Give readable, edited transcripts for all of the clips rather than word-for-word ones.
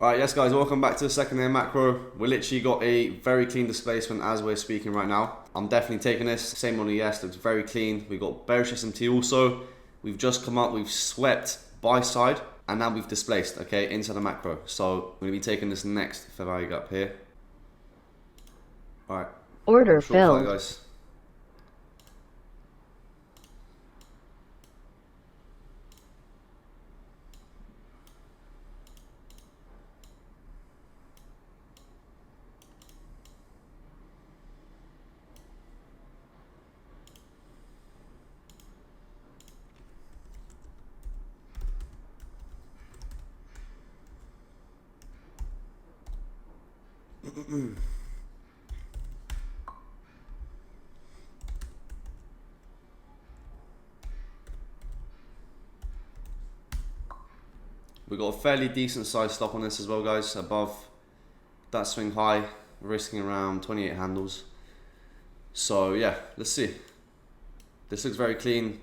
Alright, yes guys, welcome back to the second day macro. We literally got a very clean displacement as we're speaking right now. I'm definitely taking this. Same on the ES, looks very clean. We've got bearish SMT also. We've just come up, we've swept buy side, and now we've displaced, okay, into the macro. So I'm going to be taking this next fair value gap here. Alright. Order filled. Guys. We got a fairly decent sized stop on this as well, guys. Above that swing high, risking around 28 handles. So yeah, let's see. This looks very clean.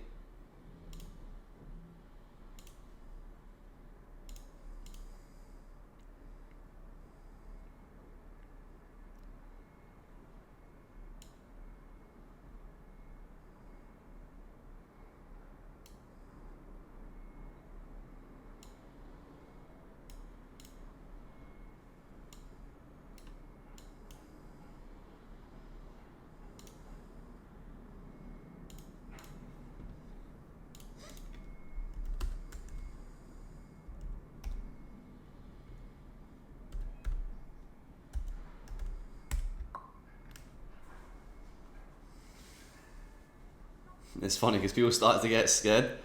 It's funny because people start to get scared.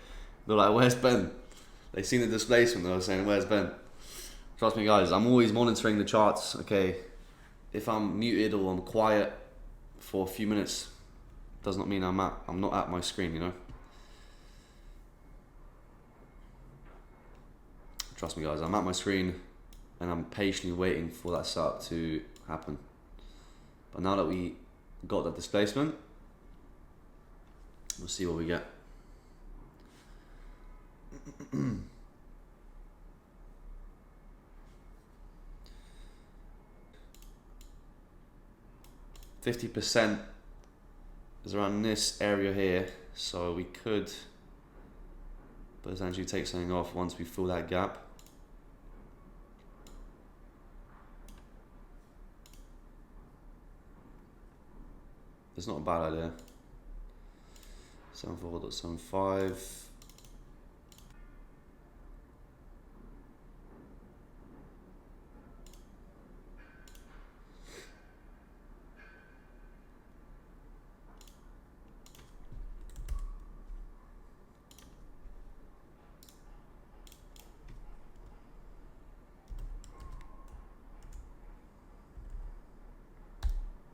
They're like, where's Ben? They seen the displacement, they were saying, where's Ben? Trust me guys, I'm always monitoring the charts, okay? If I'm muted or I'm quiet for a few minutes, does not mean I'm not at my screen, you know? Trust me guys, I'm at my screen and I'm patiently waiting for that setup to happen. But now that we got that displacement, we'll see what we get. %50 is around this area here, so we could potentially take something off once we fill that gap. It's not a bad idea. 74.75.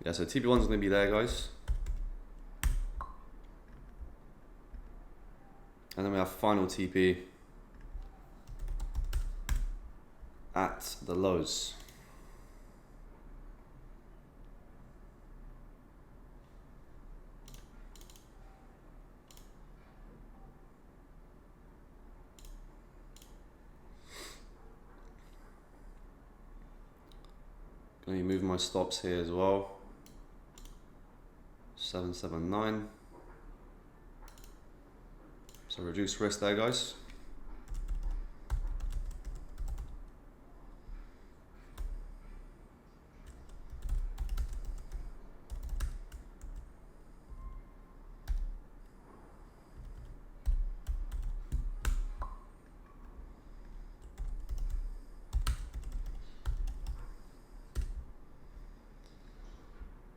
Yeah, so TP1 is going to be there, guys. And then we have final TP at the lows. Going to be moving my stops here as well. 779. So reduce risk there, guys.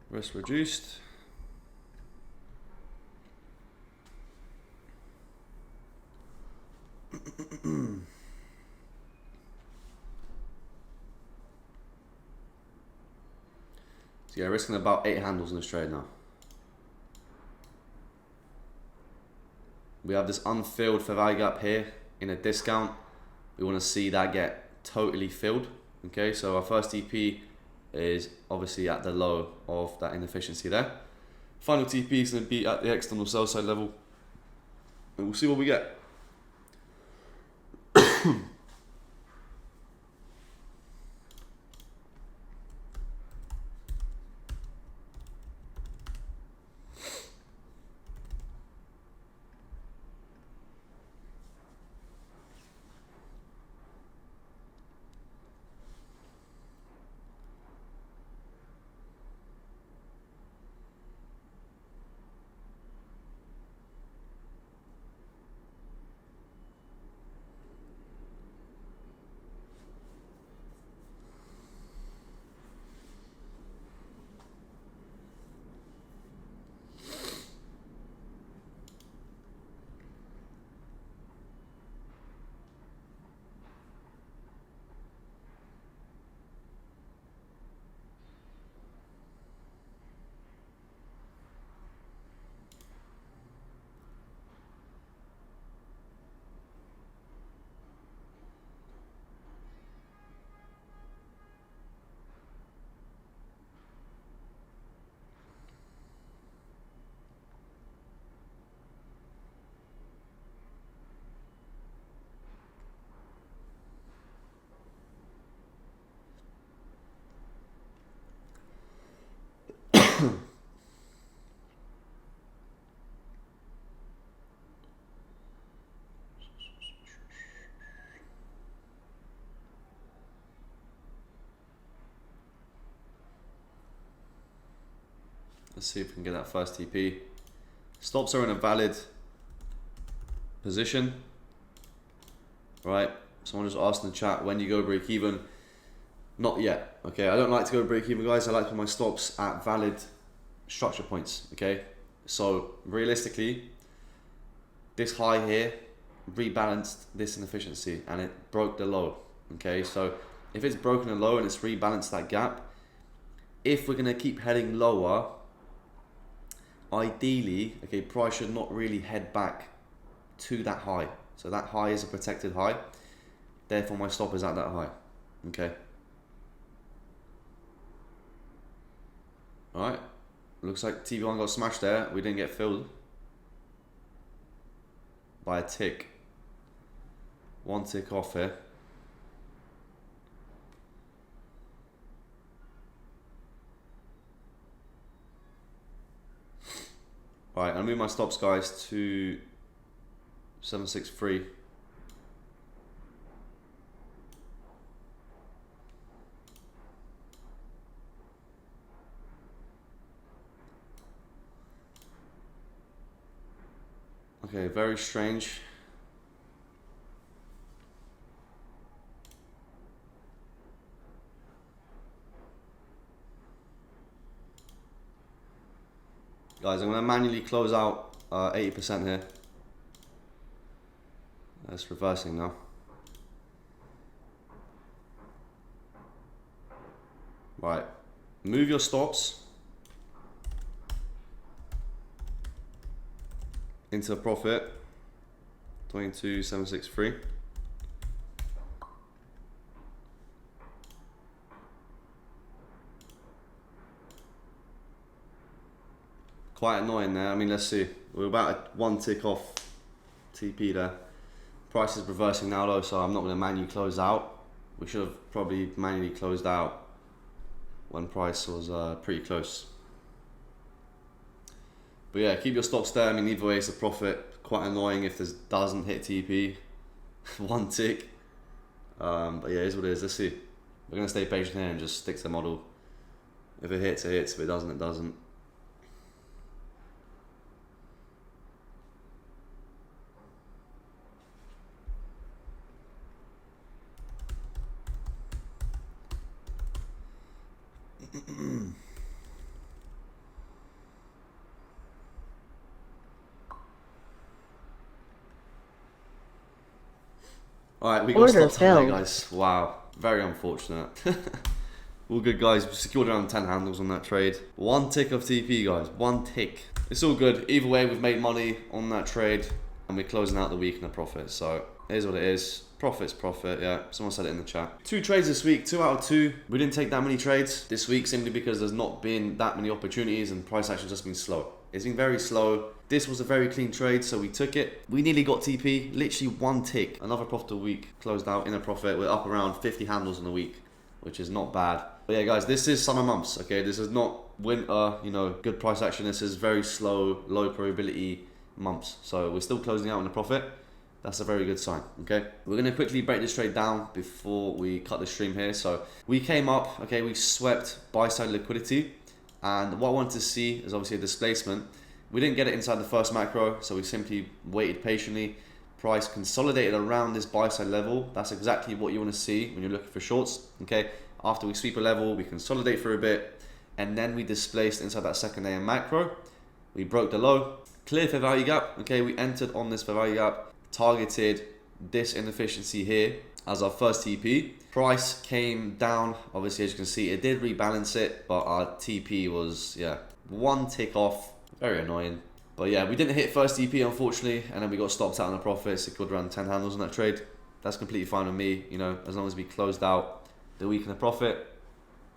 Risk reduced. So yeah, risking about 8 handles in this trade now. We have this unfilled fair value gap here in a discount. We want to see that get totally filled. Okay, so our first TP is obviously at the low of that inefficiency there. Final TP is going to be at the external sell side level, and we'll see what we get. Let's see if we can get that first TP. Stops are in a valid position. Right, someone just asked in the chat, when do you go break even? Not yet, okay? I don't like to go break even, guys. I like to put my stops at valid structure points, okay? So realistically, this high here rebalanced this inefficiency and it broke the low, okay? So if it's broken a low and it's rebalanced that gap, if we're gonna keep heading lower, ideally, okay, price should not really head back to that high. So that high is a protected high. Therefore, my stop is at that high. Okay. All right. Looks like TV1 got smashed there. We didn't get filled by a tick. One tick off here. All right, I'll move my stops, guys, to 763. Okay, very strange. Guys, I'm going to manually close out 80% here. It's reversing now. Right, move your stops into a profit, 22,763. Quite annoying there. I mean, let's see. We're about one tick off TP there. Price is reversing now though, so I'm not going to manually close out. We should have probably manually closed out when price was pretty close. But yeah, keep your stops there. I mean, either way, it's a profit. Quite annoying if this doesn't hit TP. One tick. But yeah, it is what it is. Let's see. We're going to stay patient here and just stick to the model. If it hits, it hits. If it doesn't, it doesn't. Alright, we got stopped there, guys. Wow, very unfortunate. All good, guys. We secured around 10 handles on that trade. One tick of TP, guys. One tick. It's all good. Either way, we've made money on that trade and we're closing out the week in a profit. So here's what it is. Profit's profit, yeah. Someone said it in the chat. 2 trades this week, 2 out of 2. We didn't take that many trades this week simply because there's not been that many opportunities and price action's just been slow. It's been very slow. This was a very clean trade, so we took it. We nearly got TP, literally one tick. Another profitable week, closed out in a profit. We're up around 50 handles in the week, which is not bad. But yeah, guys, this is summer months, okay? This is not winter, you know, good price action. This is very slow, low probability months. So we're still closing out in a profit. That's a very good sign, okay? We're gonna quickly break this trade down before we cut the stream here. So we came up, okay, we swept buy side liquidity. And what I wanted to see is obviously a displacement. We didn't get it inside the first macro, so we simply waited patiently. Price consolidated around this buy side level. That's exactly what you want to see when you're looking for shorts, okay? After we sweep a level, we consolidate for a bit, and then we displaced inside that second AM macro. We broke the low, clear fair value gap, okay? We entered on this fair value gap, targeted this inefficiency here as our first TP. Price came down, obviously as you can see, it did rebalance it, but our TP was, yeah, one tick off. Very annoying. But yeah, we didn't hit first TP unfortunately, and then we got stopped out on a profit, secured around 10 handles on that trade. That's completely fine with me, you know, as long as we closed out the week in a profit,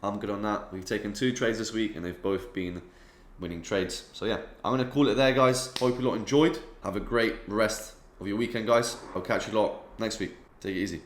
I'm good on that. We've taken 2 trades this week and they've both been winning trades. So yeah, I'm going to call it there, guys. Hope you lot enjoyed. Have a great rest of your weekend, guys. I'll catch you lot next week. Take it easy.